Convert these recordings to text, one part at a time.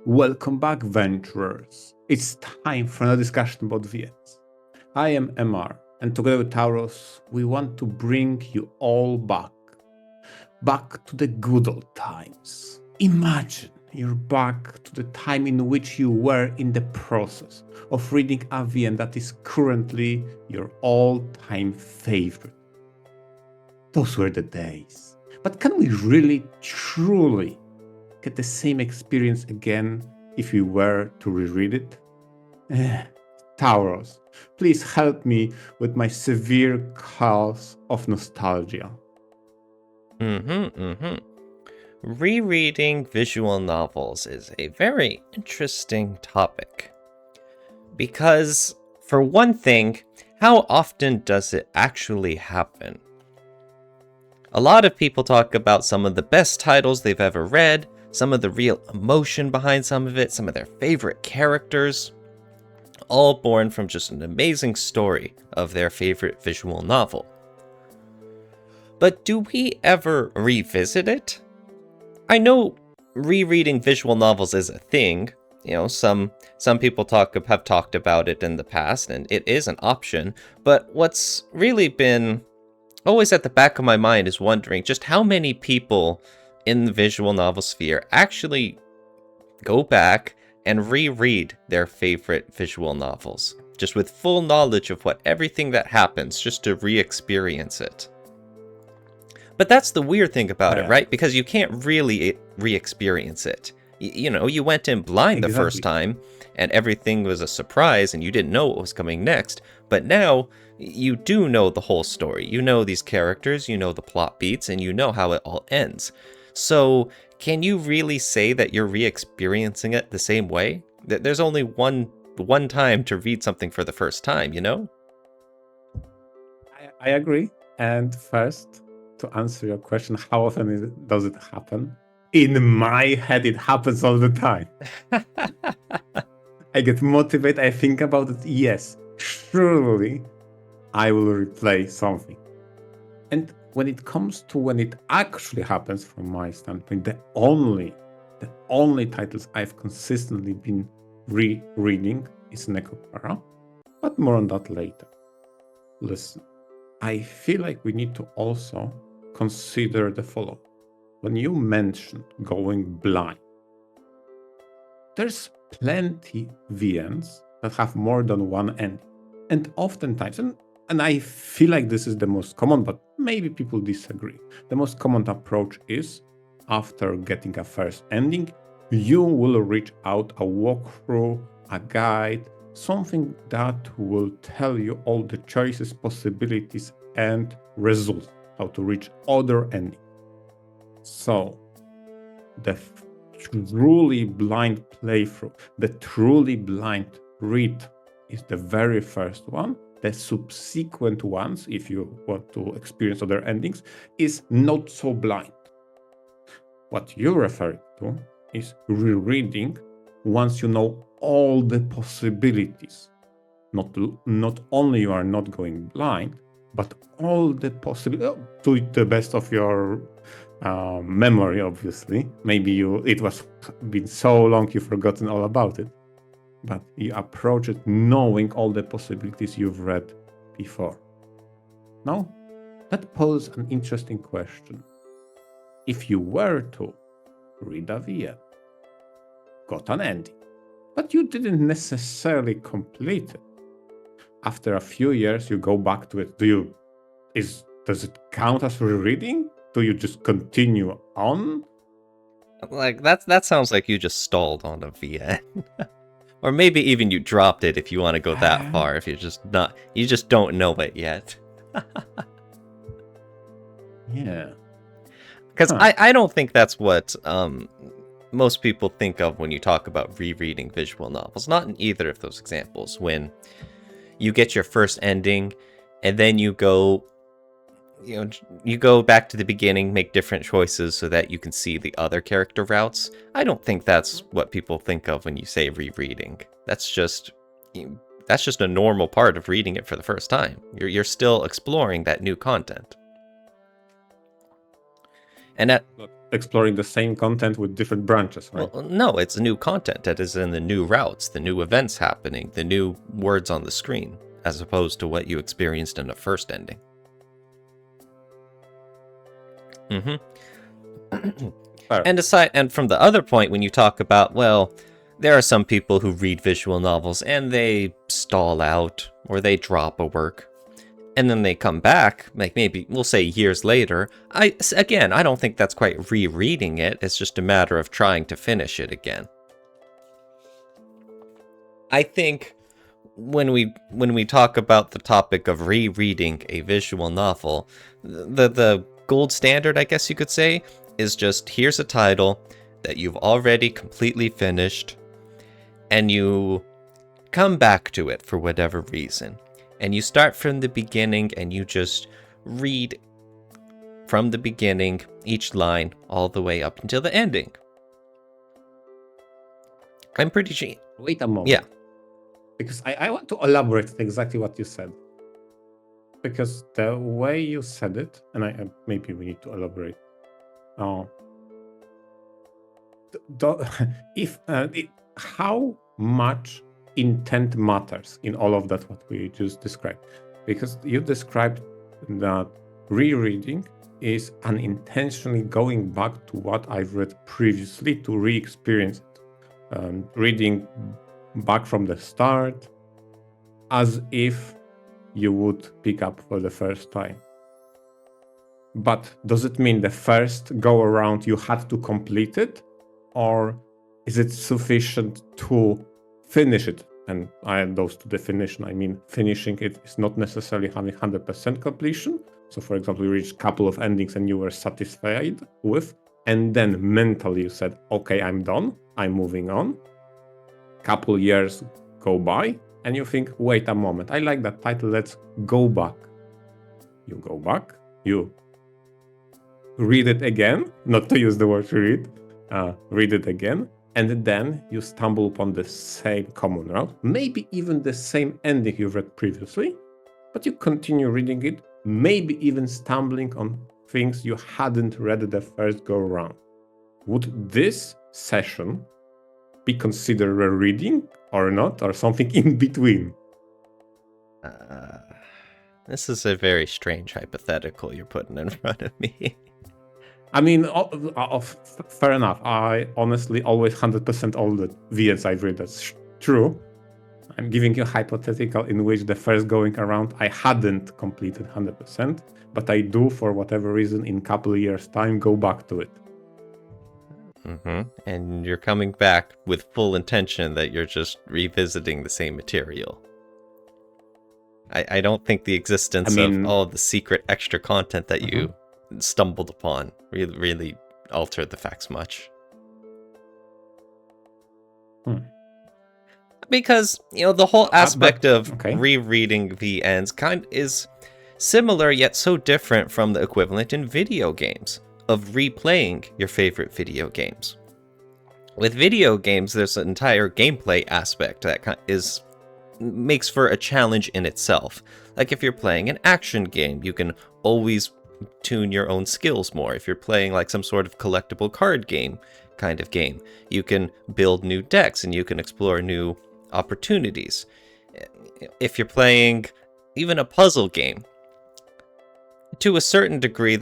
Welcome back, venturers. It's time for another discussion about VNs. I am MR, and together with Tauros, we want to bring you all back to the good old times. Imagine you're back to the time in which you were in the process of reading a VN that is currently your all-time favorite. Those were the days. But can we really, truly get the same experience again if we were to reread it? Tauros, please help me with my severe cause of nostalgia. Rereading visual novels is a very interesting topic. Because, for one thing, how often does it actually happen? A lot of people talk about some of the best titles they've ever read, some of the real emotion behind some of it, some of their favorite characters, all born from just an amazing story of their favorite visual novel. But do we ever revisit it? I know rereading visual novels is a thing. Some people have talked about it in the past, and it is an option. But what's really been always at the back of my mind is wondering just how many people in the visual novel sphere actually go back and reread their favorite visual novels, just with full knowledge of everything that happens, just to re-experience it. But that's the weird thing about it, right? Because you can't really re-experience it. You went in blind the first time, and everything was a surprise, and you didn't know what was coming next. But now, you do know the whole story. You know these characters, you know the plot beats, and you know how it all ends. So, can you really say that you're re-experiencing it the same way? There's only one time to read something for the first time, you know? I agree. And first, to answer your question, how often does it happen? In my head, it happens all the time. I get motivated, I think about it, yes, surely I will replay something. And when it comes to when it actually happens, from my standpoint, the only titles I've consistently been rereading is Necropara, but more on that later. Listen, I feel like we need to also consider the following. When you mentioned going blind, there's plenty VNs that have more than one ending. And oftentimes, and I feel like this is the most common, but maybe people disagree. The most common approach is, after getting a first ending, you will reach out a walkthrough, a guide, something that will tell you all the choices, possibilities, and results, how to reach other endings. So, the truly blind playthrough, the truly blind read is the very first one. The subsequent ones, if you want to experience other endings, is not so blind. What you're referring to is rereading once you know all the possibilities. Not only you are not going blind, but all the possibilities, to the best of your memory, obviously. Maybe it was been so long you've forgotten all about it, but you approach it knowing all the possibilities you've read before. Now, that poses an interesting question. If you were to read a VN, got an ending, but you didn't necessarily complete it, after a few years you go back to it, does it count as rereading? Do you just continue on? Like, that sounds like you just stalled on a VN. Or maybe even you dropped it if you want to go that far, if you just don't know it yet. Yeah. Because I don't think that's what most people think of when you talk about rereading visual novels. Not in either of those examples. When you get your first ending, and then you go back to the beginning, make different choices so that you can see the other character routes. I don't think that's what people think of when you say rereading. That's just a normal part of reading it for the first time. You're still exploring that new content. And exploring the same content with different branches, right? Well, no, it's new content that is in the new routes, the new events happening, the new words on the screen, as opposed to what you experienced in the first ending. And from the other point, when you talk about, well, there are some people who read visual novels and they stall out or they drop a work and then they come back, like maybe we'll say years later. I don't think that's quite rereading it. It's just a matter of trying to finish it again. I think when we talk about the topic of rereading a visual novel, the gold standard, I guess you could say, is just here's a title that you've already completely finished, and you come back to it for whatever reason. And you start from the beginning and you just read from the beginning, each line, all the way up until the ending. I'm pretty sure. Wait a moment. Yeah. Because I want to elaborate exactly what you said. Because the way you said it, and maybe we need to elaborate. How much intent matters in all of that what we just described? Because you described that rereading is unintentionally going back to what I've read previously to re-experience it. Reading back from the start as if you would pick up for the first time. But does it mean the first go around you had to complete it, or is it sufficient to finish it? And I add those to definition. I mean, finishing it is not necessarily having 100% completion. So for example, you reached a couple of endings and you were satisfied with, and then mentally you said, okay, I'm done, I'm moving on. Couple years go by and you think, wait a moment, I like that title, let's go back. You go back, you read it again, not to use the word read it again, and then you stumble upon the same common route, maybe even the same ending you've read previously, but you continue reading it, maybe even stumbling on things you hadn't read the first go around. Would this session be considered a reading or not, or something in between? This is a very strange hypothetical you're putting in front of me. I mean, fair enough. I honestly always 100% all the VNs I've read. That's true. I'm giving you a hypothetical in which the first going around I hadn't completed 100%, but I do, for whatever reason, in a couple of years' time, go back to it. And you're coming back with full intention that you're just revisiting the same material. I don't think the existence of all of the secret extra content that you stumbled upon really altered the facts much. Because, the whole aspect of rereading VNs is similar yet so different from the equivalent in video games of replaying your favorite video games. With video games, there's an entire gameplay aspect that makes for a challenge in itself. Like if you're playing an action game, you can always tune your own skills more. If you're playing like some sort of collectible card game kind of game, you can build new decks and you can explore new opportunities. If you're playing even a puzzle game, to a certain degree,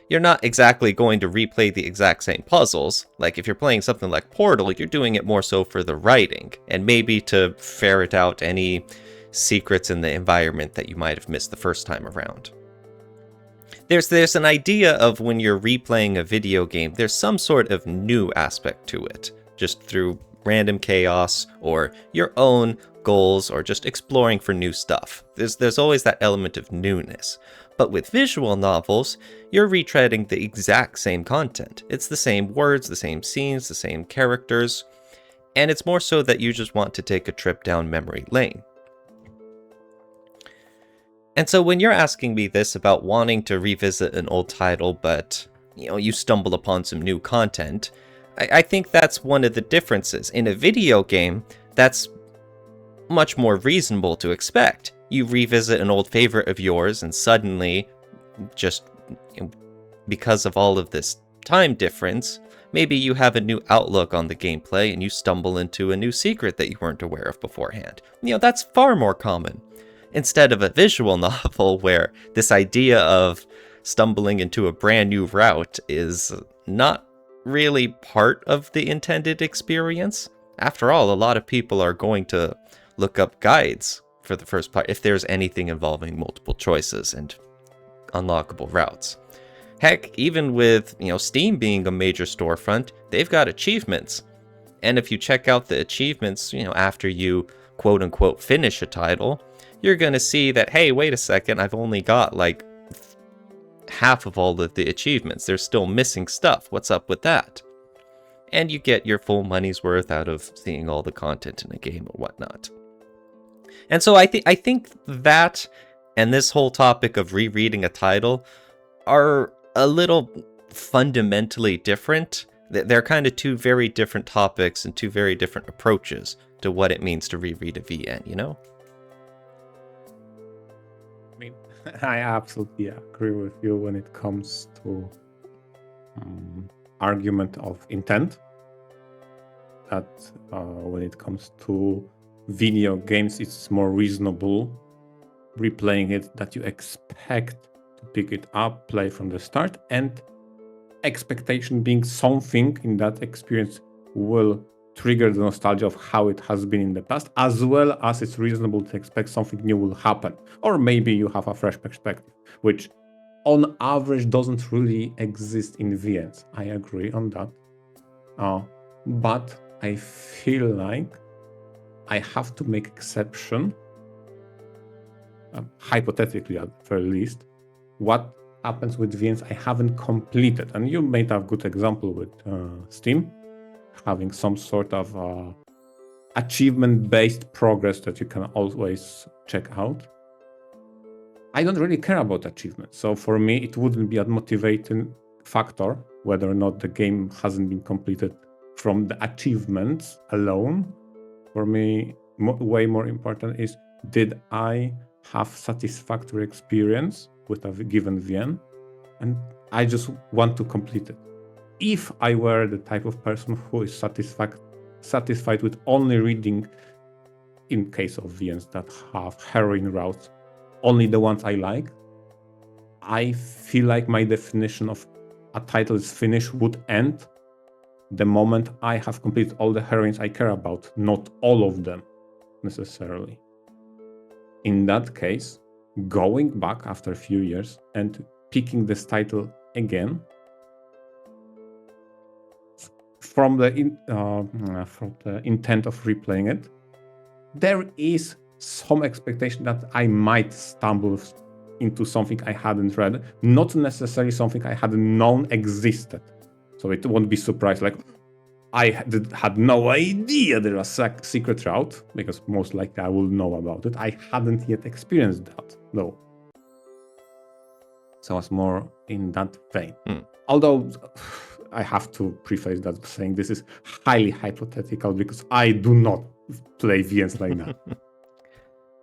you're not exactly going to replay the exact same puzzles. Like if you're playing something like Portal, you're doing it more so for the writing and maybe to ferret out any secrets in the environment that you might have missed the first time around. There's an idea of when you're replaying a video game, there's some sort of new aspect to it, just through random chaos or your own goals or just exploring for new stuff. There's always that element of newness. But with visual novels, you're retreading the exact same content. It's the same words, the same scenes, the same characters, and it's more so that you just want to take a trip down memory lane. And so when you're asking me this about wanting to revisit an old title, but you stumble upon some new content, I think that's one of the differences. In a video game, that's much more reasonable to expect. You revisit an old favorite of yours and suddenly, just because of all of this time difference, maybe you have a new outlook on the gameplay and you stumble into a new secret that you weren't aware of beforehand. That's far more common. Instead of a visual novel where this idea of stumbling into a brand new route is not really part of the intended experience. After all, a lot of people are going to look up guides for the first part if there's anything involving multiple choices and unlockable routes. Heck, even with, Steam being a major storefront, they've got achievements. And if you check out the achievements, after you quote unquote finish a title, you're going to see that, hey, wait a second, I've only got like half of all of the achievements. There's still missing stuff. What's up with that? And you get your full money's worth out of seeing all the content in a game or whatnot. And so I think that and this whole topic of rereading a title are a little fundamentally different. They're kind of two very different topics and two very different approaches to what it means to reread a VN, I mean, I absolutely agree with you when it comes to argument of intent. That when it comes to video games, it's more reasonable replaying it, that you expect to pick it up, play from the start, and expectation being something in that experience will trigger the nostalgia of how it has been in the past, as well as it's reasonable to expect something new will happen. Or maybe you have a fresh perspective, which on average doesn't really exist in VNs. I agree on that. But I feel like I have to make exception, hypothetically at the very least, what happens with VNs I haven't completed. And you made a good example with Steam, having some sort of achievement-based progress that you can always check out. I don't really care about achievements. So for me, it wouldn't be a motivating factor whether or not the game hasn't been completed from the achievements alone. For me, way more important is, did I have satisfactory experience with a given VN? And I just want to complete it. If I were the type of person who is satisfied with only reading, in case of VNs that have heroine routes, only the ones I like, I feel like my definition of a title is finished would end the moment I have completed all the heroines I care about, not all of them necessarily. In that case, going back after a few years and picking this title again from the intent of replaying it, there is some expectation that I might stumble into something I hadn't read, not necessarily something I hadn't known existed. So it won't be surprised, like I had no idea there was a secret route, because most likely I will know about it. I hadn't yet experienced that, though. So it's more in that vein. Although I have to preface that saying this is highly hypothetical, because I do not play VNs like that.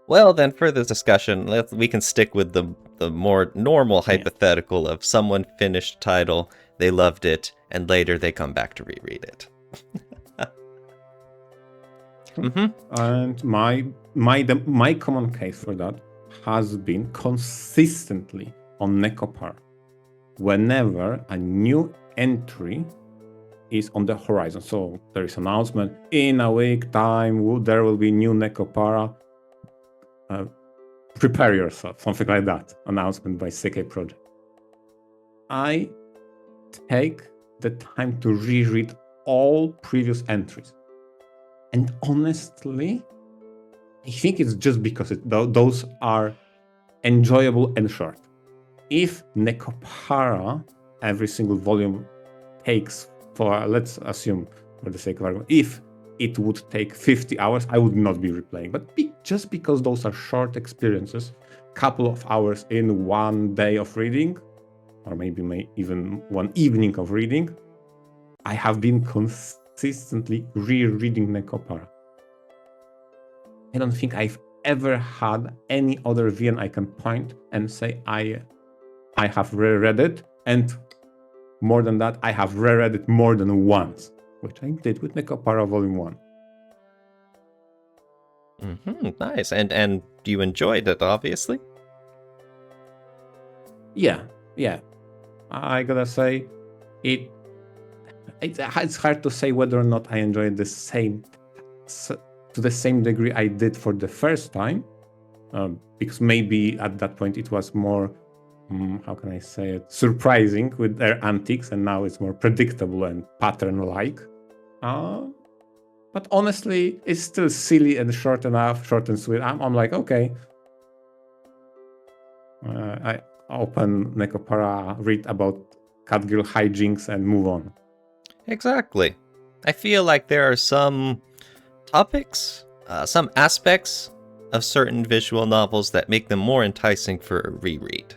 Well, then for this discussion, we can stick with the more normal hypothetical of someone finished a title, they loved it, and later they come back to reread it. And my common case for that has been consistently on Necopara. Whenever a new entry is on the horizon, so there is an announcement, in a week time there will be new Necopara, prepare yourself, something like that, announcement by CK Project. I take the time to reread all previous entries. And honestly, I think it's just because those are enjoyable and short. If Necopara, every single volume takes, for let's assume for the sake of argument, if it would take 50 hours, I would not be replaying. But just because those are short experiences, couple of hours in one day of reading, or maybe even one evening of reading, I have been consistently rereading Necopara. I don't think I've ever had any other VN I can point and say I have reread it, and More than that, I have reread it more than once, which I did with Necopara Volume 1. Nice. And you enjoyed it, obviously? Yeah. I gotta say, it's hard to say whether or not I enjoyed to the same degree I did for the first time, because maybe at that point it was more, how can I say it, surprising with their antics, and now it's more predictable and pattern-like. But honestly, it's still silly and short and sweet. I'm like, okay. I open Necopara, read about Catgirl hijinks, and move on. Exactly. I feel like there are some topics, some aspects of certain visual novels that make them more enticing for a reread.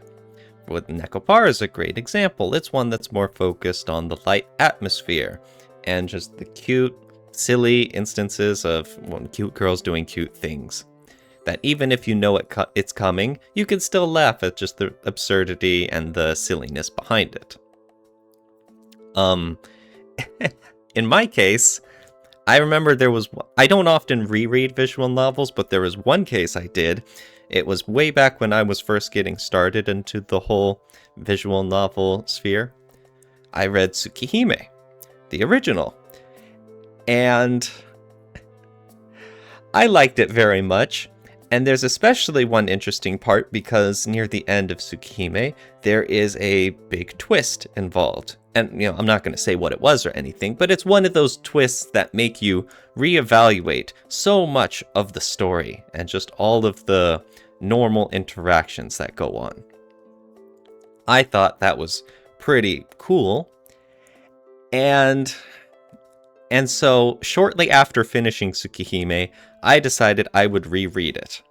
With Necopara is a great example. It's one that's more focused on the light atmosphere and just the cute, silly instances of cute girls doing cute things. That even if you know it's coming, you can still laugh at just the absurdity and the silliness behind it. In my case, I remember I don't often reread visual novels, but there was one case I did. It was way back when I was first getting started into the whole visual novel sphere. I read Tsukihime, the original, and I liked it very much. And there's especially one interesting part because near the end of Tsukihime, there is a big twist involved. And, I'm not going to say what it was or anything, but it's one of those twists that make you reevaluate so much of the story and just all of the normal interactions that go on. I thought that was pretty cool. And so shortly after finishing Tsukihime, I decided I would reread it.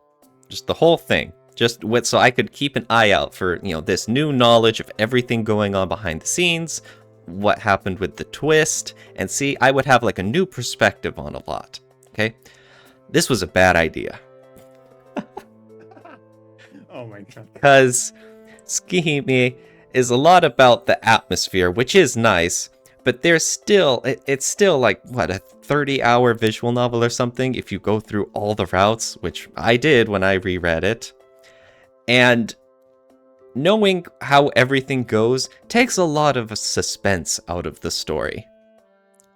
Just the whole thing. So I could keep an eye out for, this new knowledge of everything going on behind the scenes, what happened with the twist, and see, I would have like a new perspective on a lot. Okay? This was a bad idea. Oh my god. Because Tsukihime is a lot about the atmosphere, which is nice, but it's still like, what, a 30-hour visual novel or something if you go through all the routes, which I did when I reread it. And knowing how everything goes takes a lot of suspense out of the story.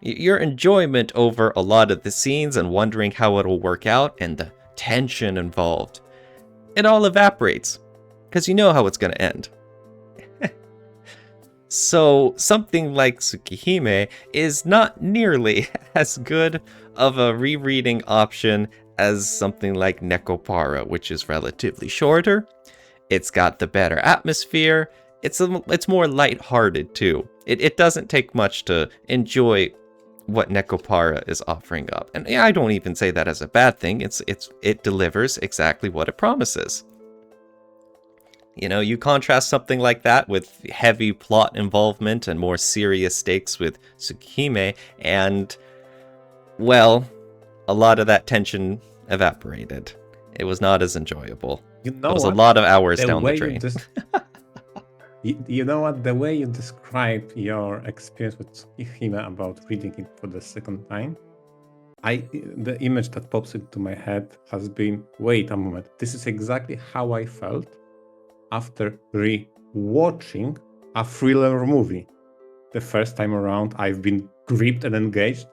Your enjoyment over a lot of the scenes and wondering how it'll work out and the tension involved, it all evaporates, because you know how it's going to end. So something like Tsukihime is not nearly as good of a rereading option as something like Necopara, which is relatively shorter. It's got the better atmosphere. It's more lighthearted too. It doesn't take much to enjoy what Necopara is offering up. And I don't even say that as a bad thing. It delivers exactly what it promises. You contrast something like that with heavy plot involvement and more serious stakes with Tsukihime, and, well, a lot of that tension evaporated. It was not as enjoyable. It was a lot of hours down the drain. You know what? The way you describe your experience with Tsukihime about reading it for the second time, the image that pops into my head has been, wait a moment, this is exactly how I felt after re-watching a thriller movie. The first time around, I've been gripped and engaged,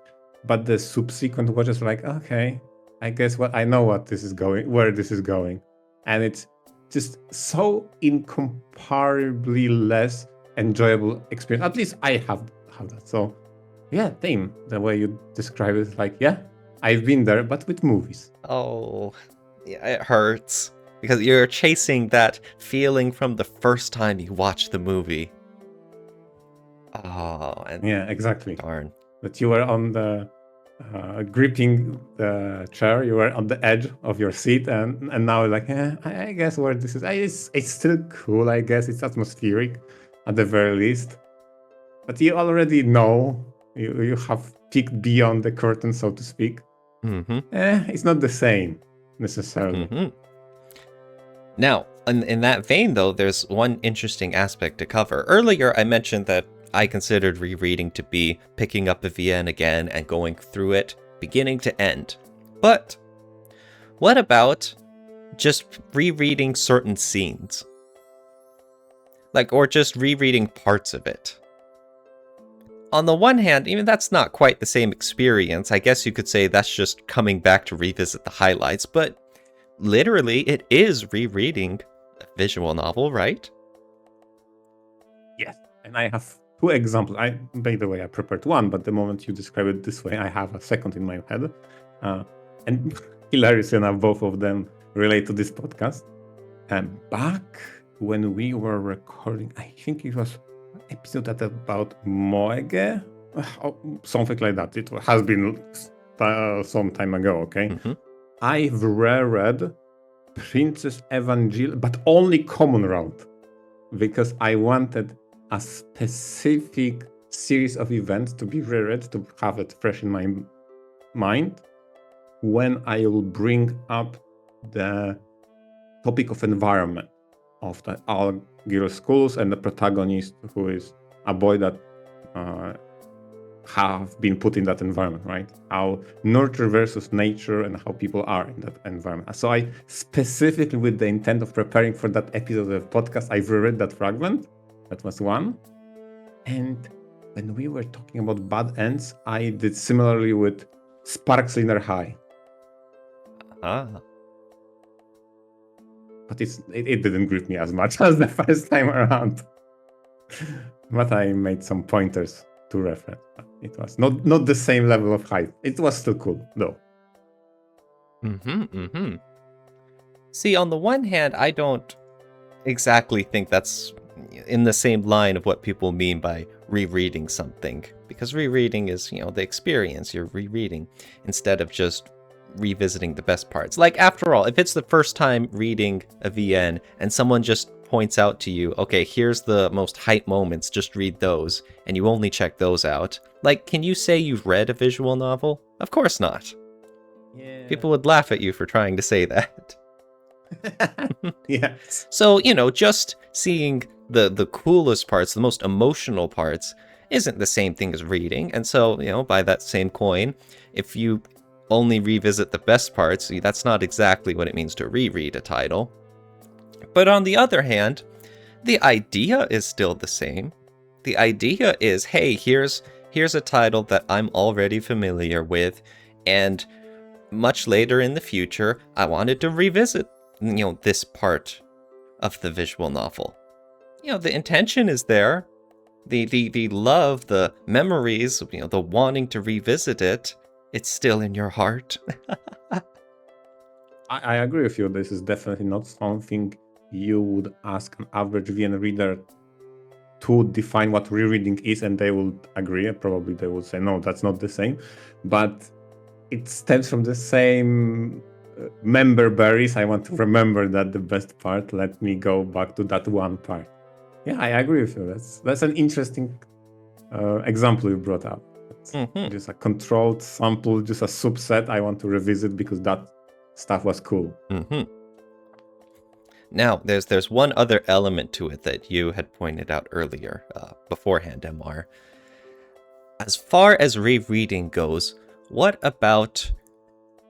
but the subsequent watches like, okay, I guess I know where this is going, and it's just so incomparably less enjoyable experience. At least I have that. So, yeah, same. The way you describe it is like, yeah, I've been there, but with movies. Oh, yeah, it hurts. Because you're chasing that feeling from the first time you watched the movie. Oh, and yeah, exactly. Darn. That you were on the gripping the chair, you were on the edge of your seat, and now like, I guess where this is, it's still cool. I guess it's atmospheric, at the very least. But you already know, you have peeked beyond the curtain, so to speak. Mm-hmm. It's not the same necessarily. Mm-hmm. Now, in that vein, though, there's one interesting aspect to cover. Earlier, I mentioned that I considered rereading to be picking up a VN again and going through it beginning to end. But what about just rereading certain scenes? Or just rereading parts of it. On the one hand, even that's not quite the same experience. I guess you could say that's just coming back to revisit the highlights, but literally it is rereading a visual novel, right? Yes, and I have two examples. By the way, I prepared one, but the moment you describe it this way, I have a second in my head. And hilarious enough, both of them relate to this podcast. Back when we were recording, I think it was an episode about Mareeck, something like that. It has been some time ago, okay? Mm-hmm. I've reread Princess Evangel, but only common route, because I wanted a specific series of events to be reread, to have it fresh in my mind, when I will bring up the topic of environment of the all girls schools and the protagonist, who is a boy that have been put in that environment, right? How nurture versus nature and how people are in that environment. So I specifically, with the intent of preparing for that episode of the podcast, I've reread that fragment. That was one. And when we were talking about bad ends, I did similarly with Sparks Inner High. But it didn't grip me as much as the first time around. But I made some pointers to reference. It was not the same level of hype. It was still cool, though. See, on the one hand, I don't exactly think that's in the same line of what people mean by rereading something. Because rereading is, the experience you're rereading, instead of just revisiting the best parts. After all, if it's the first time reading a VN and someone just points out to you, okay, here's the most hype moments, just read those, and you only check those out, can you say you've read a visual novel? Of course not. Yeah. People would laugh at you for trying to say that. Yeah. So, just seeing the coolest parts, the most emotional parts, isn't the same thing as reading. And so, by that same coin, if you only revisit the best parts, that's not exactly what it means to reread a title. But on the other hand, the idea is still the same. The idea is, hey, here's a title that I'm already familiar with, and much later in the future, I wanted to revisit, this part of the visual novel. The intention is there. The love, the memories, the wanting to revisit it, it's still in your heart. I agree with you. This is definitely not something you would ask an average VN reader to define what rereading is, and they will agree. Probably they will say, no, that's not the same. But it stems from the same member berries. I want to remember that the best part. Let me go back to that one part. Yeah, I agree with you. That's an interesting example you brought up. Just a controlled sample, just a subset I want to revisit because that stuff was cool. Now, there's one other element to it that you had pointed out earlier, beforehand, MR. As far as rereading goes, what about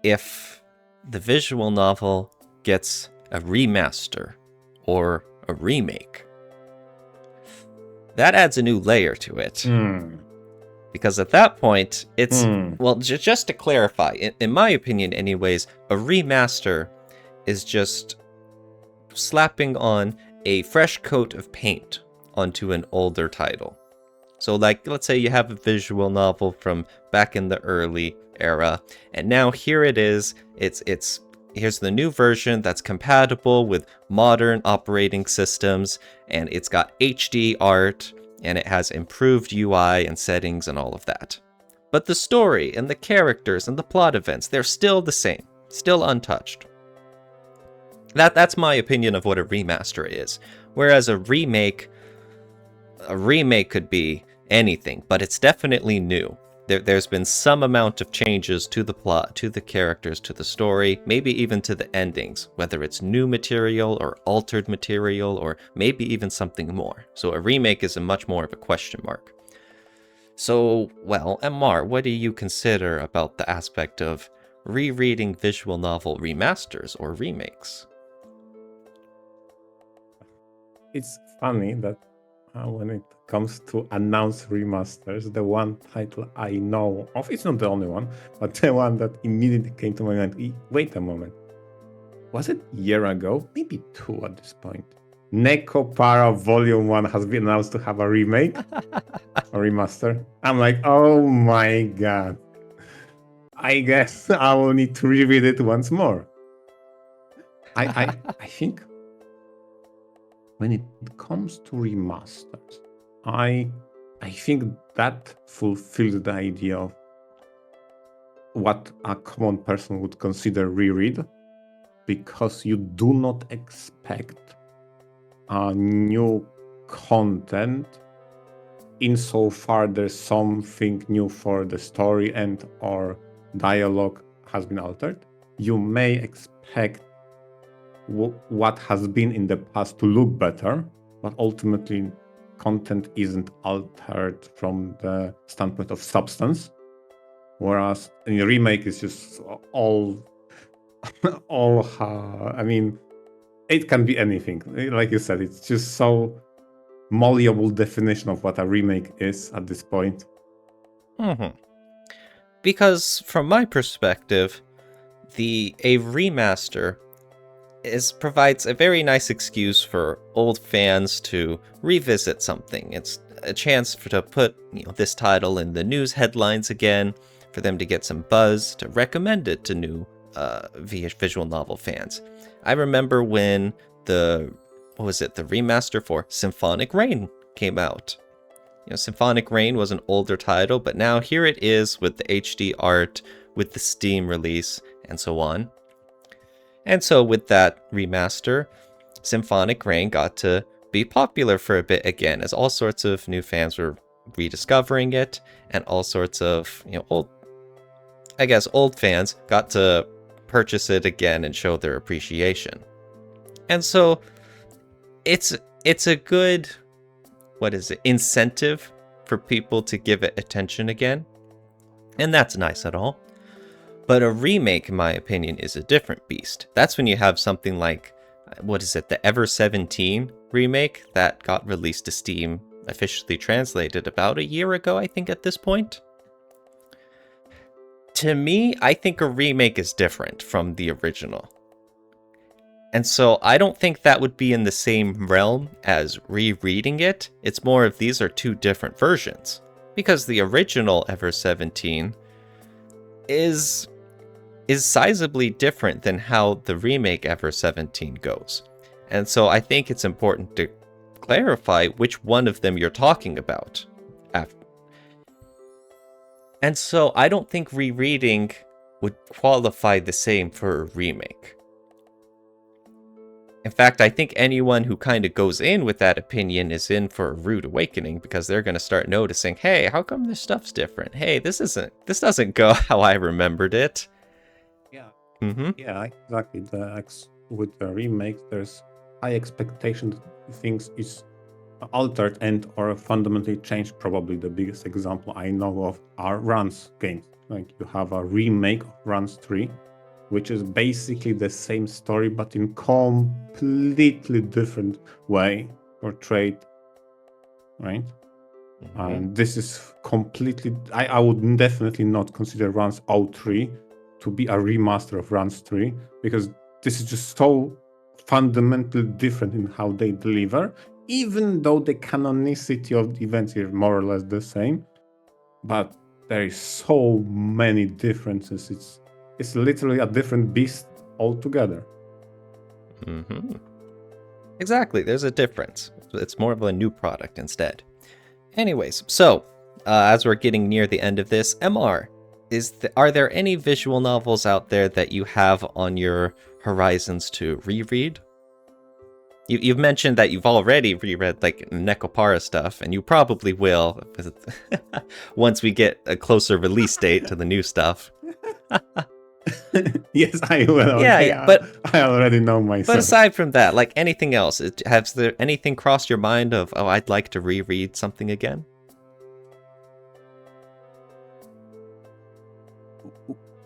if the visual novel gets a remaster or a remake? That adds a new layer to it. Because at that point, it's, well, just to clarify, in my opinion anyways, a remaster is just slapping on a fresh coat of paint onto an older title. So let's say you have a visual novel from back in the early era, and now here it is, here's the new version that's compatible with modern operating systems, and it's got HD art, and it has improved UI and settings and all of that. But the story and the characters and the plot events, they're still the same, still untouched. That's my opinion of what a remaster is. Whereas a remake could be anything, but it's definitely new. There's been some amount of changes to the plot, to the characters, to the story, maybe even to the endings, whether it's new material or altered material, or maybe even something more. So a remake is a much more of a question mark. So, well, MR, what do you consider about the aspect of rereading visual novel remasters or remakes? It's funny that when it comes to announced remasters, the one title I know of, it's not the only one, but the one that immediately came to my mind, wait a moment. Was it a year ago? Maybe 2 at this point. Nekopara Volume 1 has been announced to have a remake or remaster. I'm like, oh my god. I guess I will need to reread it once more. I think when it comes to remasters, I think that fulfills the idea of what a common person would consider reread, because you do not expect new content insofar there's something new for the story and or dialogue has been altered. You may expect what has been in the past to look better, but ultimately content isn't altered from the standpoint of substance, whereas in a remake it's just all I mean, it can be anything. Like you said, it's just so malleable definition of what a remake is at this point. Because from my perspective, a remaster provides a very nice excuse for old fans to revisit something. It's a chance to put this title in the news headlines again, for them to get some buzz, to recommend it to new visual novel fans. I remember when the remaster for Symphonic Rain came out. Symphonic Rain was an older title, but now here it is with the HD art, with the Steam release, and so on. And so with that remaster, Symphonic Rain got to be popular for a bit again, as all sorts of new fans were rediscovering it, and all sorts of old fans got to purchase it again and show their appreciation. And so it's a good incentive for people to give it attention again. And that's nice at all. But a remake, in my opinion, is a different beast. That's when you have something like, the Ever 17 remake that got released to Steam, officially translated about a year ago, I think, at this point. To me, I think a remake is different from the original. And so I don't think that would be in the same realm as rereading it. It's more of these are two different versions. Because the original Ever 17 is sizably different than how the remake Ever 17 goes. And so I think it's important to clarify which one of them you're talking about. And so I don't think rereading would qualify the same for a remake. In fact, I think anyone who kind of goes in with that opinion is in for a rude awakening, because they're going to start noticing, hey, how come this stuff's different? Hey, this doesn't go how I remembered it. Yeah. Mm-hmm. Yeah, exactly. With the remakes, there's high expectation that things is altered and or fundamentally changed. Probably the biggest example I know of are Runs games. Like you have a remake of Runs 3, which is basically the same story but in completely different way portrayed, right? Mm-hmm. And this is completely, I would definitely not consider Runs 03 to be a remaster of Runs 3, because this is just so fundamentally different in how they deliver, even though the canonicity of the events is more or less the same. But there is so many differences. It's literally a different beast altogether. Mm-hmm. Exactly, there's a difference. It's more of a new product instead. Anyways, so as we're getting near the end of this, MR, are there any visual novels out there that you have on your horizons to reread? You've mentioned that you've already reread like Necopara stuff, and you probably will once we get a closer release date to the new stuff. Yes, I will. Yeah, Okay, yeah, but I already know myself. aside from that, like anything else, has there anything crossed your mind of, oh, I'd like to reread something again?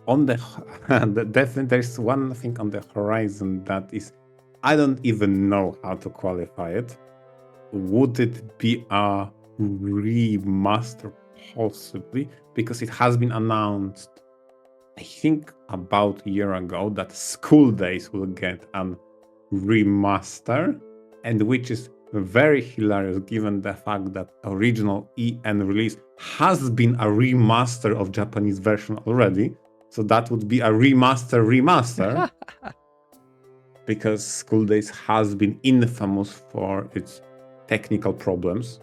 On definitely, there's one thing on the horizon that is, I don't even know how to qualify it. Would it be a remaster? Possibly, because it has been announced, I think about a year ago, that School Days will get a remaster, and which is very hilarious given the fact that original EN release has been a remaster of Japanese version already. So that would be a remaster because School Days has been infamous for its technical problems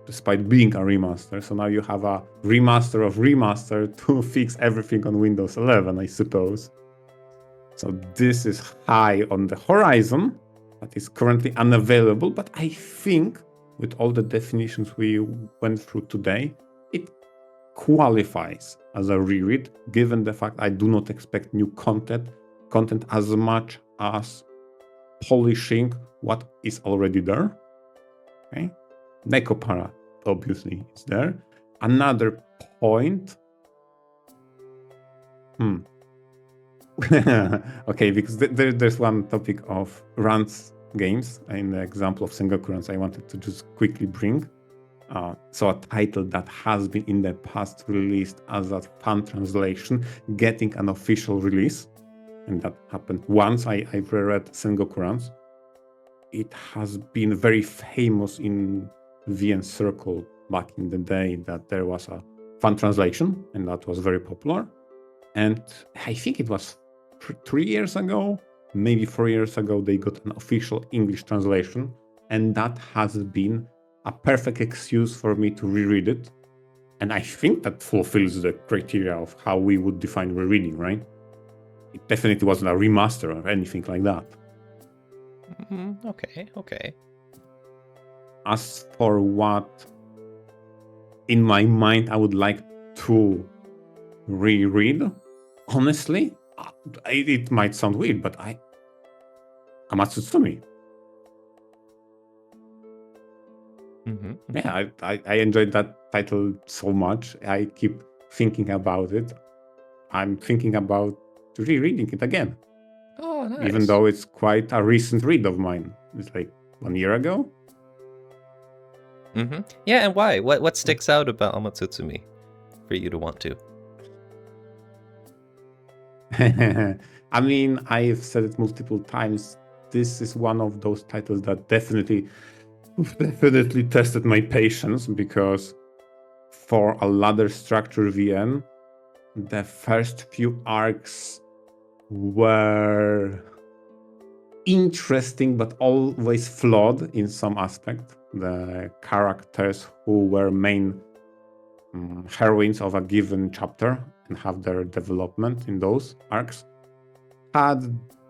despite being a remaster. So now you have a remaster of remaster to fix everything on Windows 11, I suppose. So this is high on the horizon, but is currently unavailable. But I think with all the definitions we went through today, it qualifies as a reread, given the fact I do not expect new content as much as polishing what is already there. Okay, Necopara obviously is there. Another point. Okay, because there's one topic of runs games. In the example of Sengoku runs, I wanted to just quickly bring. So a title that has been in the past released as a fan translation, getting an official release. And that happened once. I've reread Sengoku runs. It has been very famous in VN Circle back in the day that there was a fan translation, and that was very popular. And I think it was 3 years ago, maybe 4 years ago, they got an official English translation, and that has been a perfect excuse for me to reread it. And I think that fulfills the criteria of how we would define rereading, right? It definitely wasn't a remaster or anything like that. Okay. As for what in my mind I would like to reread, honestly, it might sound weird, but Amatsutsumi. Yeah, I enjoyed that title so much. I keep thinking about it. I'm thinking about rereading it again. Oh, nice. Even though it's quite a recent read of mine. It's like 1 year ago. Yeah, and why? What sticks out about Amatsutsumi for you to want to? I mean, I've said it multiple times. This is one of those titles that definitely tested my patience, because for a ladder structure VN, the first few arcs were interesting but always flawed in some aspect. The characters who were main heroines of a given chapter and have their development in those arcs had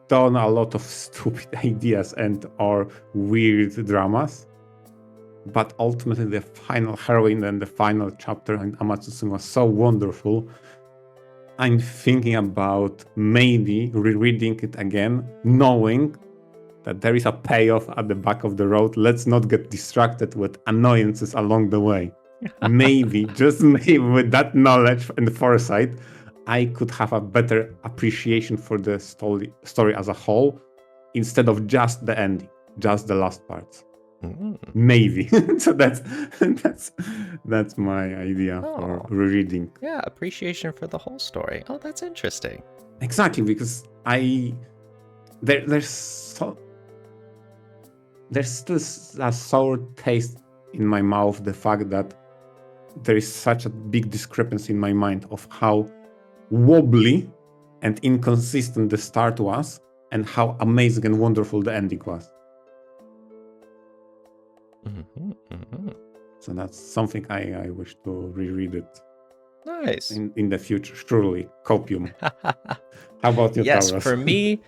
done a lot of stupid ideas and or weird dramas. But ultimately the final heroine and the final chapter in Amatsutsumi was so wonderful. I'm thinking about maybe rereading it again, knowing that there is a payoff at the back of the road. Let's not get distracted with annoyances along the way. Maybe, just maybe with that knowledge and foresight, I could have a better appreciation for the story as a whole, instead of just the ending, just the last parts. Maybe. So that's my idea for rereading. Yeah, appreciation for the whole story. Oh, that's interesting. Exactly, because there's still a sour taste in my mouth, the fact that there is such a big discrepancy in my mind of how wobbly and inconsistent the start was and how amazing and wonderful the ending was. So that's something I wish to reread it. Nice. In the future, surely. Copium. How about you, Yes, Taurus? for me,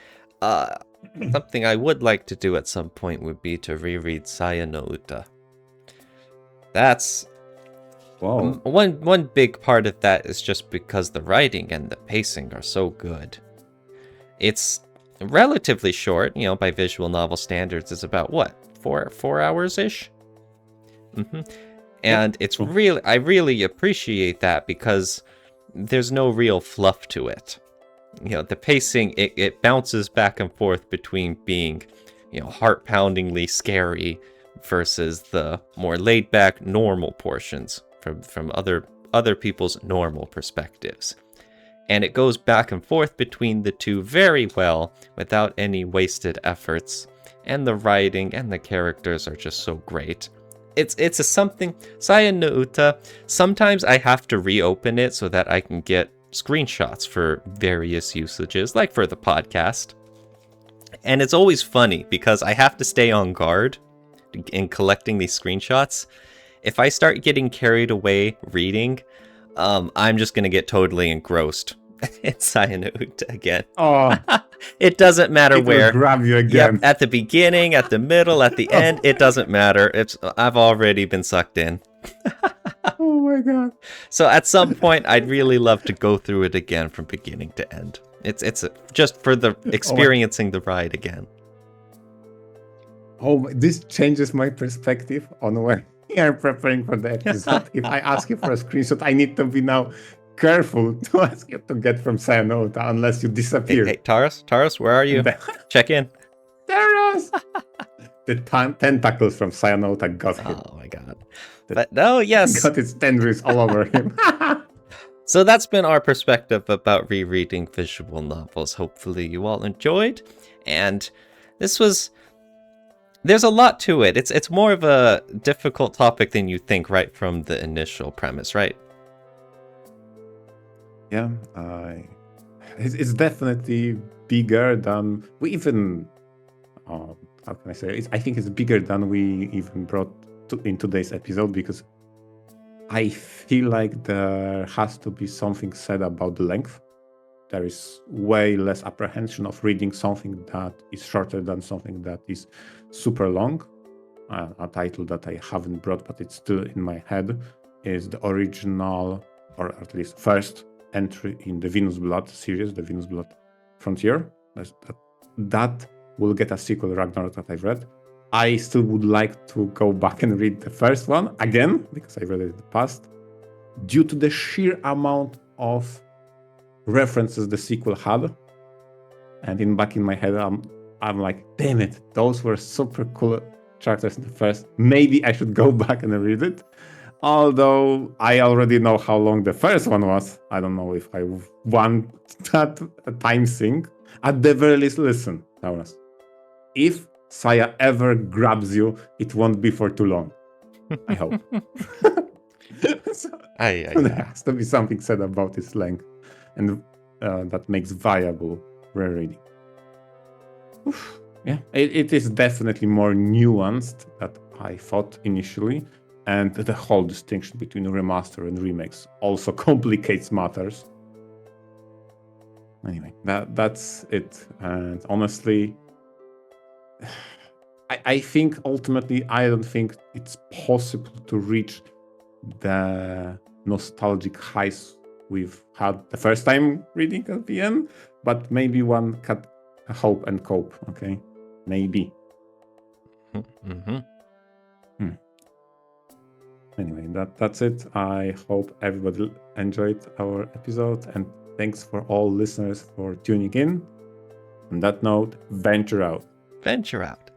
Something I would like to do at some point would be to reread Saya no Uta. That's Wow. one big part of that is just because the writing and the pacing are so good. It's relatively short, by visual novel standards. It's about what, 4 hours ish. And it's really, I really appreciate that because there's no real fluff to it. The pacing, it bounces back and forth between being, heart-poundingly scary versus the more laid-back, normal portions from other people's normal perspectives. And it goes back and forth between the two very well without any wasted efforts. And the writing and the characters are just so great. It's a something. Saya no Uta, sometimes I have to reopen it so that I can get screenshots for various usages, like for the podcast. And it's always funny because I have to stay on guard in collecting these screenshots. If I start getting carried away reading, I'm just going to get totally engrossed in Saya no Uta again. Oh, it doesn't matter where. Will grab you again. Yep, at the beginning, at the middle, at the end, it doesn't matter. I've already been sucked in. Oh my god. So at some point, I'd really love to go through it again from beginning to end. It's just for the experiencing the ride again. Oh, this changes my perspective on when we are preparing for the episode. If I ask you for a screenshot, I need to be now careful to ask you to get from Saya no Uta unless you disappear. Hey, Taurus, where are you? Check in. Taurus! The tentacles from Saya no Uta got him. Oh my god. But no, yes. Got its tendrils all over him. So that's been our perspective about rereading visual novels. Hopefully you all enjoyed. And there's a lot to it. It's more of a difficult topic than you think right from the initial premise, right? Yeah, it's definitely bigger than we even. How can I say it? I think it's bigger than we even brought in today's episode because I feel like there has to be something said about the length. There is way less apprehension of reading something that is shorter than something that is super long. A title that I haven't brought, but it's still in my head, is the original, or at least first entry in the Venus Blood series, the Venus Blood Frontier. That will get a sequel, Ragnarok, that I've read. I still would like to go back and read the first one again, because I read it in the past, due to the sheer amount of references the sequel had. And back in my head, I'm like, damn it, those were super cool chapters in the first. Maybe I should go back and read it. Although I already know how long the first one was. I don't know if I want that time sync. At the very least, listen, Taurus. If Saya ever grabs you, it won't be for too long. I hope. There has to be something said about its length. And that makes viable rereading. Yeah, it is definitely more nuanced than I thought initially. And the whole distinction between remaster and remakes also complicates matters. Anyway, that's it. And honestly, I think ultimately, I don't think it's possible to reach the nostalgic highs we've had the first time reading LPN, but maybe one can hope and cope, okay? Maybe. Mm-hmm. Anyway, that's it. I hope everybody enjoyed our episode, and thanks for all listeners for tuning in. On that note, venture out. Venture out.